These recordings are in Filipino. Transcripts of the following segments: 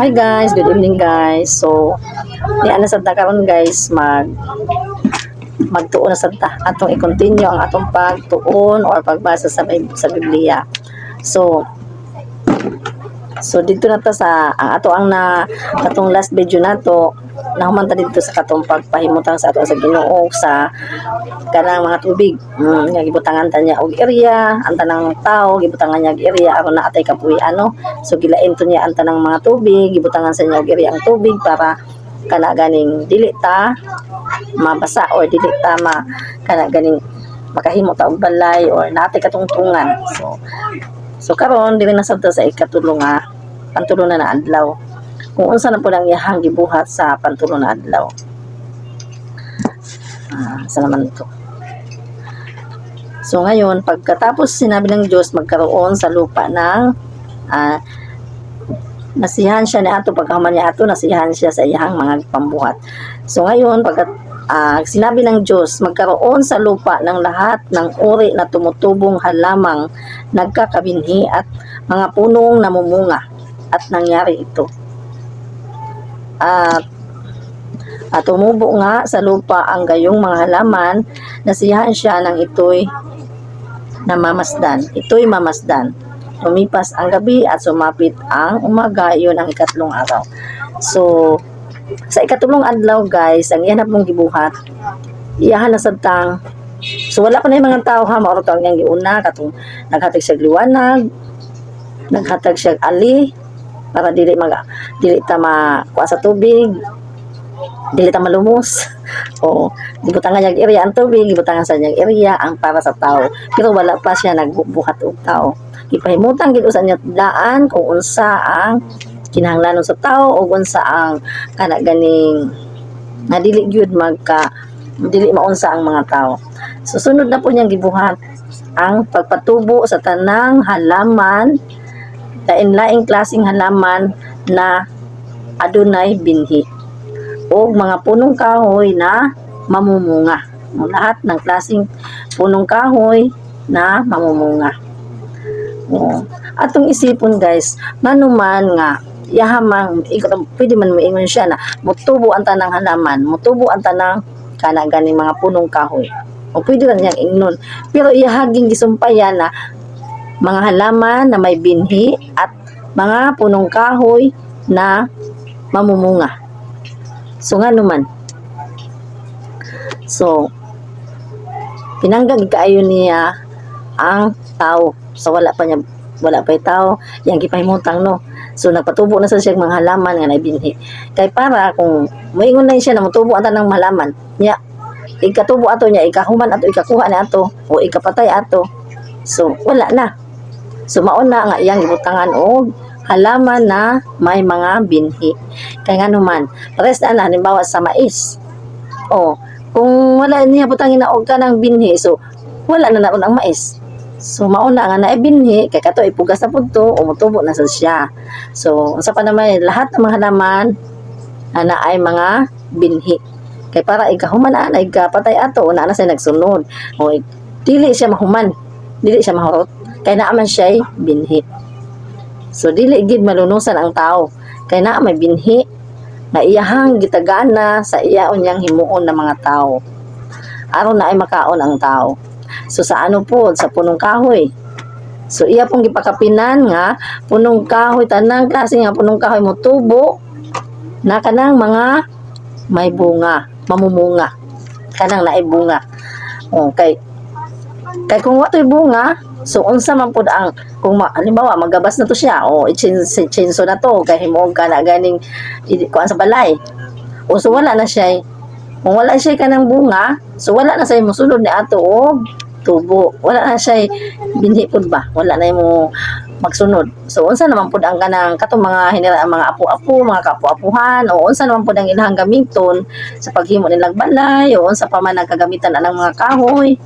Hi guys, good evening guys. So, ni ana sad ta karon guys magtuon na sad ta atong i-continue ang atong pagtuon or pagbasa sa Biblia. So, dito na ta sa ang ato ang na katong last video nato nahuman ta dito sa katong pagpahimutang sa ato sa Ginoo sa kanang mga tubig nga gibutangan ta niya og area ang tanang tao gibutangan niya og area aron na atay kapuy ano, so gilain to niya ang tanang mga tubig gibutangan sa niya og area ang tubig para kana ganing dili ta mabasa or dili ta kana ganing makahimo ta og balay or natay katungtungan. So karon dili na sabta sa ikatulo nga pantulo na adlaw. Kung unsa na po lang iyahang gibuhat sa pantulo na adlaw. Sa naman ito. So ngayon, pagkatapos sinabi ng Diyos magkaroon sa lupa ng nasihan siya ni ato pagkahuman niya ato nasihan siya sa iyang mga pambuhat. So ngayon, sinabi ng Diyos magkaroon sa lupa ng lahat ng uri na tumutubong halamang nagkakabinhi at mga punong namumunga, at nangyari ito. At tumubo nga sa lupa ang gayong mga halaman, nasiyahan siya ng ito'y mamasdan. Lumipas ang gabi at sumapit ang umaga, iyon ang ikatlong araw. So, sa ikatlong adlaw guys, ang iyan na pong gibuhat, iyahan na sabtang, so wala pa na yung mga tao ha, mauro to ang iyang giuna, katong naghatag siya liwanag, naghatag siya ali, para dili ta makuha sa tubig, dili ta malumos. O gibutangan niya area ang tubig, gibutangan sa niya area ang para sa tao, pero wala pa siya nagbuhat og tao. Gipahimutan gid sa niya daan kung unsa ang kinahanglanon sa tao o unsa ang kana ganing na dili gyud dili maunsa ang mga tao. So sunod na po niyang gibuhat ang pagpatubo sa tanang halaman, lain-laing klaseng halaman na adunay binhi o mga punong kahoy na mamumunga. Lahat ng klaseng punong kahoy na mamumunga. Atong isipon guys, manuman nga yahamang pwede man moingon siya na mutubo ang tanang halaman, mutubo ang tanang kana ganing mga punong kahoy. O pwede lang niyang ingnon. Pero iyahaging gisumpayan na mga halaman na may binhi at mga punong kahoy na mamumunga. So nga naman. So, pinanggag kaayo niya ang tao. So wala pa yung tao, yang gipahimutang no. So nagpatubo na sa siya mga halaman nga naibinhi. Kay para kung moingon na siya na mutubo ang tanang halaman, nya ikatubo ato niya, ikahuman ato, ikakuha na ato, o ikapatay ato. So wala na. So mauna nga iyang gibutangan og halaman na may mga binhi. Kaya nga naman, pares na halimbawa sa mais. O kung wala niya butangin na og kanang binhi, so wala na naon ang mais. So mauna nga na binhi, kay kato ipugas na pud to, umutubo na sa siya. So unsa pa naman lahat ng mga halaman na ay mga binhi. Kay para ikahuman na igapatay ato, una na siya nagsunod. O dili siya mahuman, dili siya mahurot. Kay naaman siya binhi. So dili gid malunusan ang tao. Kay naa may binhi na iyahang gitagana sa iya unyang himuon ng mga tao. Aron na ay makaon ang tao. So sa ano po, sa punong kahoy. So iya pong gipakapinan nga punong kahoy, tanang klase nga punong kahoy mo tubo na kanang mga may bunga, mamumunga. Kanang naay bunga. Okay. Kay kung watoy bunga, so unsa man pud ang kung halimbawa magabas na to siya o chinso na to kay himuog ka na ganing kuan sa balay. O so wala na siya. Kung wala siya kanang bunga, so wala na siya mosulod ni ato og tubo. Wala na siya binhi pud ba? Wala na mo magsunod. So unsa naman pud ang kanang katong mga mga apo-apo, mga kapo-apuhan, o unsa naman pud ang ilang gamiton sa paghimo nilang balay, o unsa pa man nagkagamitan anang mga kahoy.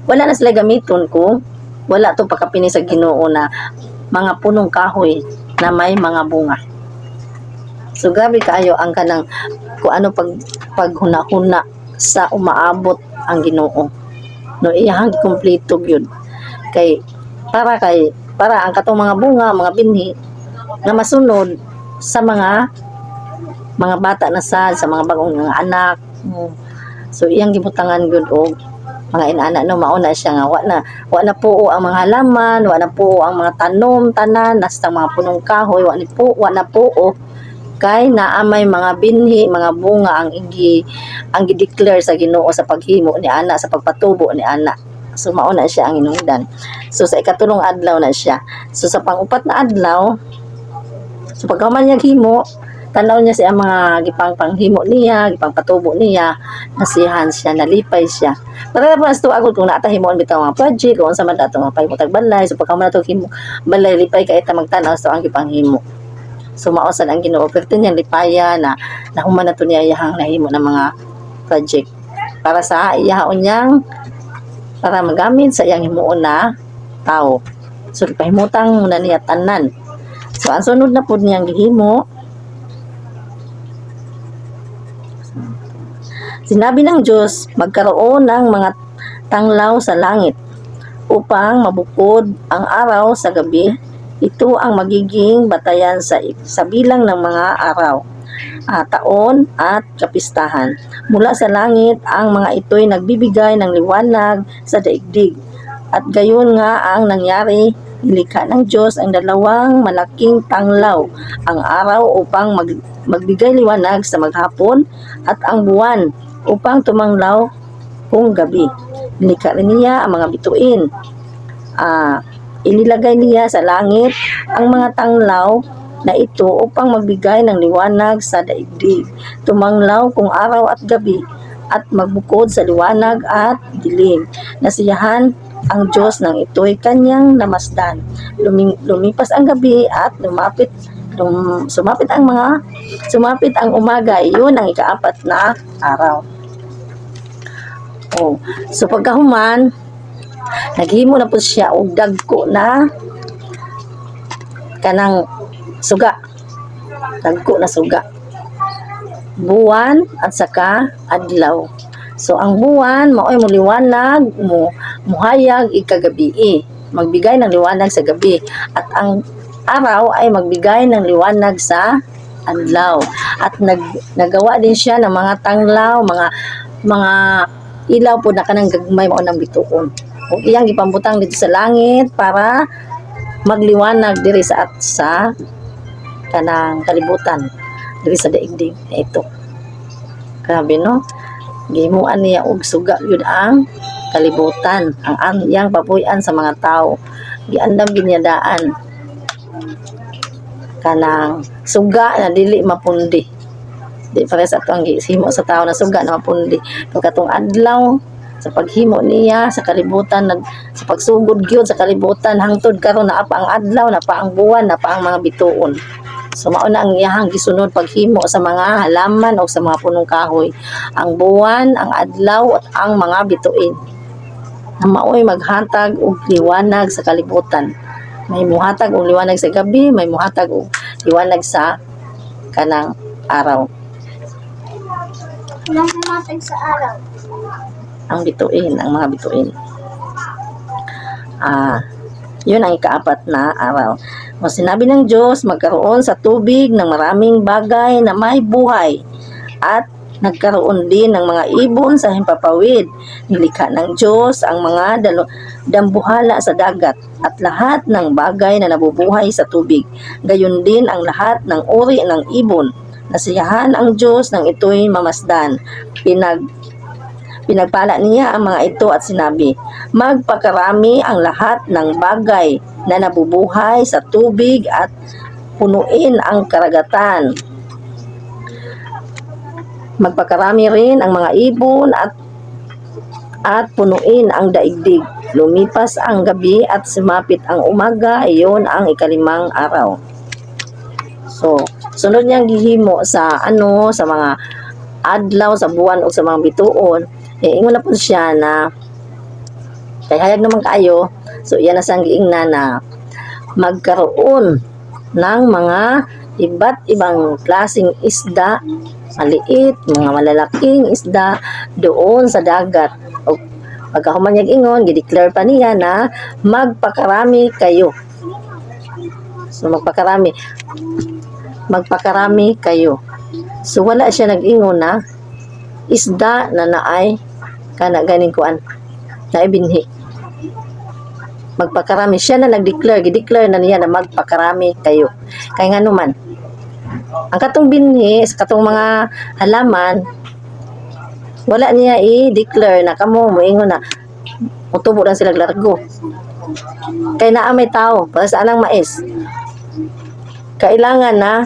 Wala na sila gamiton kung wala to pakapini sa Ginoo na mga punong kahoy na may mga bunga. So grabe kaayo ang kanang kung ano paghuna-huna sa umaabot ang Ginoo. No iyang kompleto gyud. Para ang katong mga bunga, mga binhi, nga masunod sa mga bata na sad, sa mga bagong mga anak. So iyang gibutangan gud og mga inana no, mauna siya nga wa na po ang mga halaman, wa na po ang mga tanom tanan, nasta mga punong kahoy, wa na po kay naamay mga binhi, mga bunga ang gi-declare sa Ginoo sa paghimo ni ana, sa pagpatubo ni ana. So mauna siya ang hinungdan. So sa ikatulong adlaw na siya. So sa pang-upat na adlaw, so pagkahuman niya himo, tanaw niya siya mga gipangpanghimo niya, gipangpatubo niya, nasihan siya, nalipay siya. Para pa to agud kung naatahimon bitaw mga project, kung sa man dato mga pahimutag balay, so pagkahuman nato himo balay lipay kay ta magtanaw sa ang gipanghimo. So maosan ang Ginoo pertin niyang lipaya na nahuman na to niya iyahang nahimo ng mga project para sa iyahaon niyang para magamit sa iyang himuon na tao. So pahimutang muna niya tanan. So ang sunod na pud niyang gihimo, sinabi ng Diyos, magkaroon ng mga tanglaw sa langit upang mabukod ang araw sa gabi. Ito ang magiging batayan sa bilang ng mga araw, taon at kapistahan. Mula sa langit, ang mga ito'y nagbibigay ng liwanag sa daigdig. At gayon nga ang nangyari, nilikha ng Diyos ang dalawang malaking tanglaw, ang araw upang magbigay liwanag sa maghapon at ang buwan upang tumanglaw kung gabi. Nilikha rin niya ang mga bituin. Inilagay niya sa langit ang mga tanglaw na ito upang magbigay ng liwanag sa daigdig, tumanglaw kung araw at gabi, at magbukod sa liwanag at dilim. Nasiyahan ang Diyos ng ito'y kanyang namasdan. Lumipas ang gabi at sumapit ang umaga. Iyon ang ikaapat na araw. So pagkahuman, naghimo na po siya og dagko na kanang suga. Dagko na suga. Buwan at saka adlaw. So ang buwan maoy mo liwanag, muhayag ikagabi. Magbigay ng liwanag sa gabi at ang araw ay magbigay ng liwanag sa adlaw. At nagawa din siya ng mga tanglaw, mga ilaw po na kanang gagmay mao nang bituon. Ug iyang gipambutang dito sa langit para magliwanag diri sa kanang kalibutan, diri sa daigdig na ito. Grabe no? Gihimuan niya og suga yun ang kalibutan, ang iyang papuy-an sa mga tao. Giandam ginyadaan kanang suga na dili mapundi. Di para sa ang gihimo sa tao na suga na mapundi. Pagkatong adlaw sa paghimo niya sa kalibutan, sa pagsugod gyud sa kalibutan hangtod karon na pa ang adlaw, na pa ang buwan, na pa ang mga bituon. So mao na ang iyahang gisunod paghimo sa mga halaman o sa mga punong kahoy, ang buwan, ang adlaw at ang mga bituin. Na maoy maghatag og liwanag sa kalibutan. May muhatag og liwanag sa gabi, may muhatag og liwanag sa kanang araw. Walang pumatag sa araw. Ang bituin, ang mga bituin. Yun ang ikaapat na araw. O sinabi ng Diyos, magkaroon sa tubig ng maraming bagay na may buhay at nagkaroon din ng mga ibon sa himpapawid. Nilikha ng Diyos ang mga dambuhala sa dagat at lahat ng bagay na nabubuhay sa tubig. Gayon din ang lahat ng uri ng ibon. Nasiyahan ang Diyos ng ito'y mamasdan. Pinagpala niya ang mga ito at sinabi, magpakarami ang lahat ng bagay na nabubuhay sa tubig at punuin ang karagatan. Magpakarami rin ang mga ibon at punuin ang daigdig. Lumipas ang gabi at sumapit ang umaga, iyon ang ikalimang araw. So, sunod niyang gihimo sa mga adlaw, sa buwan o sa mga bituon. Ingon na po siya na kay hayag naman kayo, so iyan na siyang giingna na magkaroon ng mga iba't ibang klaseng isda, maliit, mga malalaking isda doon sa dagat. O pagkahuman niya ingon, gideclare pa niya na magpakarami kayo. So magpakarami kayo. So wala siya nag-ingon na isda na naay kana ganing kuan na ibinhi. Magpakarami siya na gideclare na niya na magpakarami kayo. Kay ngano man ang katong binhi sa katong mga halaman wala niya i-declare na kamo moingon na mutubo lang sila largo. Kay naa may tao para sa anang mais. Kailangan na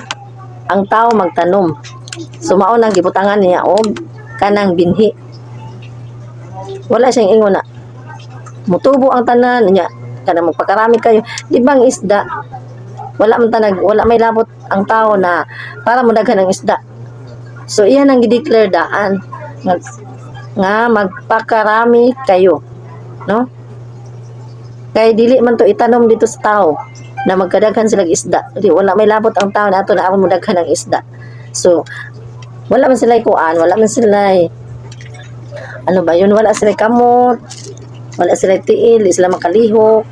ang tao magtanom. So mao nang gibutangan niya og kanang binhi. Wala siyang ingon na mutubo ang tanan niya kanang magpakarami kayo. Di ba ang isda wala may labot ang tao na para mo daghan ng isda. So iyan ang gideclare daan nga magpakarami kayo, no? Kay dili man to itanom dito sa tao na magkadaghan sila isda. Di wala may labot ang tao na ato na mo daghan ng isda. So wala man sila kuan, wala man sila ano ba yun, wala sila kamot, wala sila tiil, di sila makalihok,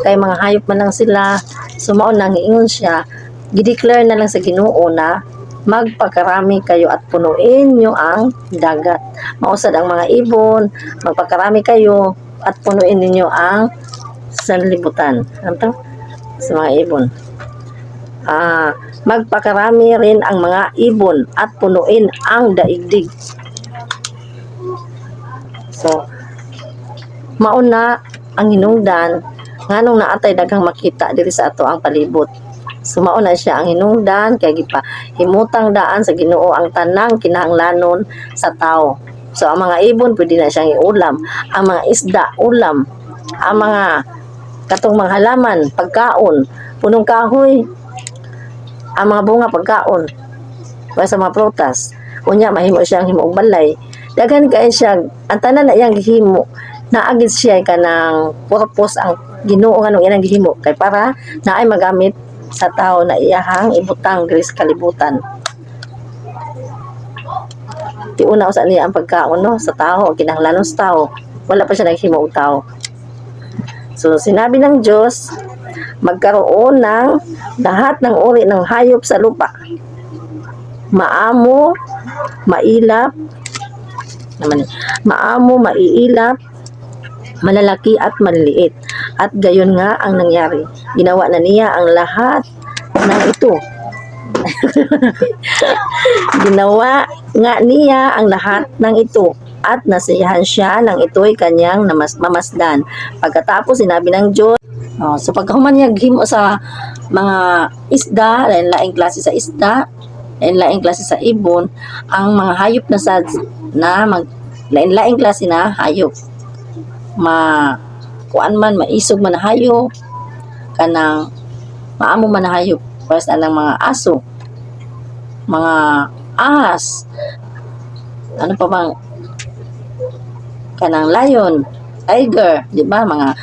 kay mga hayop man lang sila. So mao nang ingon siya, gideclare na lang sa Ginoo na magpakarami kayo at punuin nyo ang dagat. Mausad ang mga ibon, magpakarami kayo at punuin ninyo ang sanlibutan. Ano sa mga ibon? Magpakarami rin ang mga ibon at punuin ang daigdig. So mauna ang hinungdan nganong naatay daghang makita diri sa ato ang palibot. So mauna siya ang hinungdan kay gipa himutang daan sa Ginoo ang tanang kinahanglanon sa tao. So ang mga ibon pwede na siyang iulam, ang mga isda ulam, ang mga katong mga halaman pagkaon, punong kahoy, ang mga bunga pagkaon, para sa mga prutas. Unya mahimo siyang himo og balay. Daghan kay siya ang tanan na iyang gihimo naagid siya kanang purpose ang Ginoo nganong iyang gihimo kay para naay magamit sa tao na iyahang ibutang diri sa kalibutan. Tiuna usa niya ang pagkaon no sa tao, kinahanglanon sa tao. Wala pa siya naghimo og tao. So sinabi ng Diyos, magkaroon ng lahat ng uri ng hayop sa lupa. Maamo, mailap, maiilap, malalaki at maliliit. At gayon nga ang nangyari. Ginawa na niya ang lahat ng ito. Ginawa nga niya ang lahat ng ito at nasiyahan siya ng ito'y kanyang mamasdan. Pagkatapos sinabi ng Diyos, so pagkahuman niya himo sa mga isda, lain-laing klase sa isda, lain-laing klase sa ibon, ang mga hayop lain-laing klase na hayop. Kuan man, maisog man na hayop, kanang maamo man na hayop, para sa mga aso, mga ahas, ano pa bang, kanang lion, tiger, di ba? Mga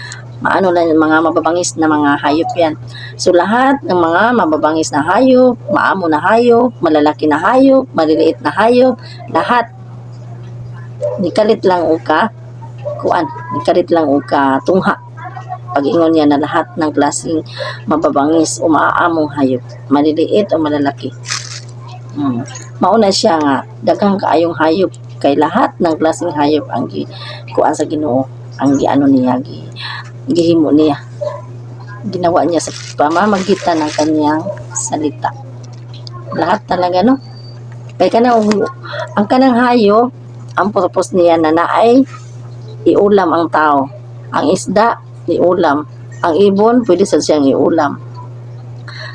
mababangis na mga hayop yan. So lahat ng mga mababangis na hayop, maamo na hayop, malalaki na hayop, maliliit na hayop, lahat nikalit lang tungha. Pag-ingon niya na lahat ng klaseng mababangis o maaamong hayop, maliliit o malalaki. Mauna siya nga daghang kaayong hayop kay lahat ng klaseng hayop ang kuan sa Ginoo, ang gihimo niya. Ginawa niya sa pamamagitan ng kanyang salita. Lahat talaga no. Kay ang kanang hayop, ang purpose niya na naay iulam ang tao. Ang isda, iulam. Ang ibon, pwede sa siyang iulam.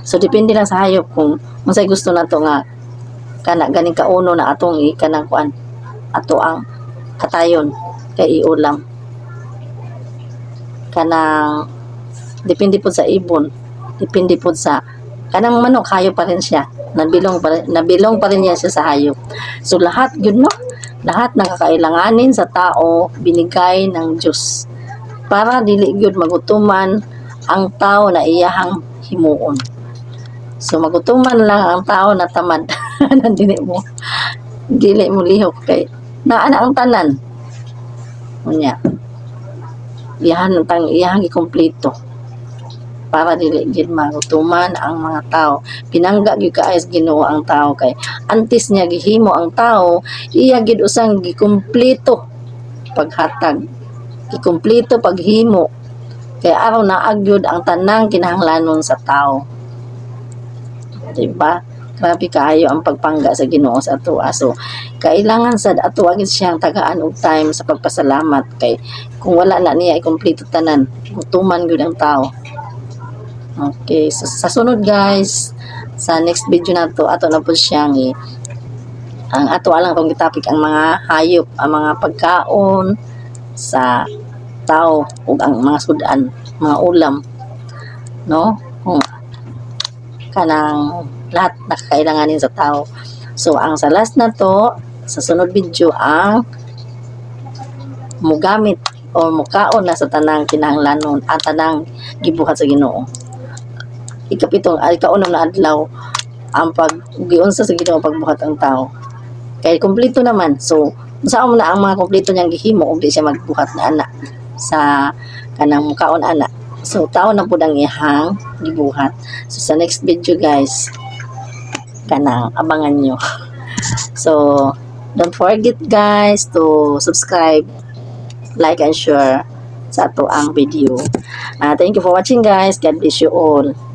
So, depende lang sa hayop kung unsay gusto nato nga ganing kauno na atong kanang kuan ato ang katayon kay iulam. Kanang depende po sa ibon, depende po sa kanang manok, hayop pa rin siya. Nabilong pa rin siya sa hayop. So, lahat yun no? Lahat ng kakailanganin sa tao binigay ng Diyos para dili gyud magutuman ang tao na iyahang himuon. So magutuman lang ang tao na tamad dili mo lihok kay naa na ang tanan unya iyahang ikumpleto. para dili gid magutuman ang mga tao. Pinangga gyud kaayo sa Ginoo ang tao, kay antes niya gihimo ang tao, iya gid usang gikumpleto paghatag, gikumpleto paghimo, kay araw na agyud ang tanang kinahanglanon sa tao. Diba? Grabe kaayo ang pagpangga sa Ginoo sa atoa. So kailangan sad ato agad siyang tagaan og time sa pagpasalamat, kay kung wala na niya ikumpleto tanan, gutuman gyud ang tao. Okay, so sa sunod guys, sa next video na to, ato na po siyang ang ato alang kung topic ang mga hayop, ang mga pagkaon sa tao ug ang mga sudan, mga ulam, no? Kung kanang lahat na kakailanganin sa tao. So ang sa last na to, sa sunod video, ang mugamit o mukaon na sa tanang kinahanglanon at tanang gibuhat sa Ginoo. Ikapitong ay kaunang na adlaw ang paggiunsa sa Ginoo pagbuhat ang tao. Kay kumpleto naman. So saan mo na ang mga kumpleto niyang gihimo ug di siya magbuhat na ana sa kanang mukaon ana. So tao na pud ang ihang gibuhat. So sa next video guys, kanang abangan nyo. So don't forget guys to subscribe, like and share sa ato ang video. Thank you for watching guys. God bless you all.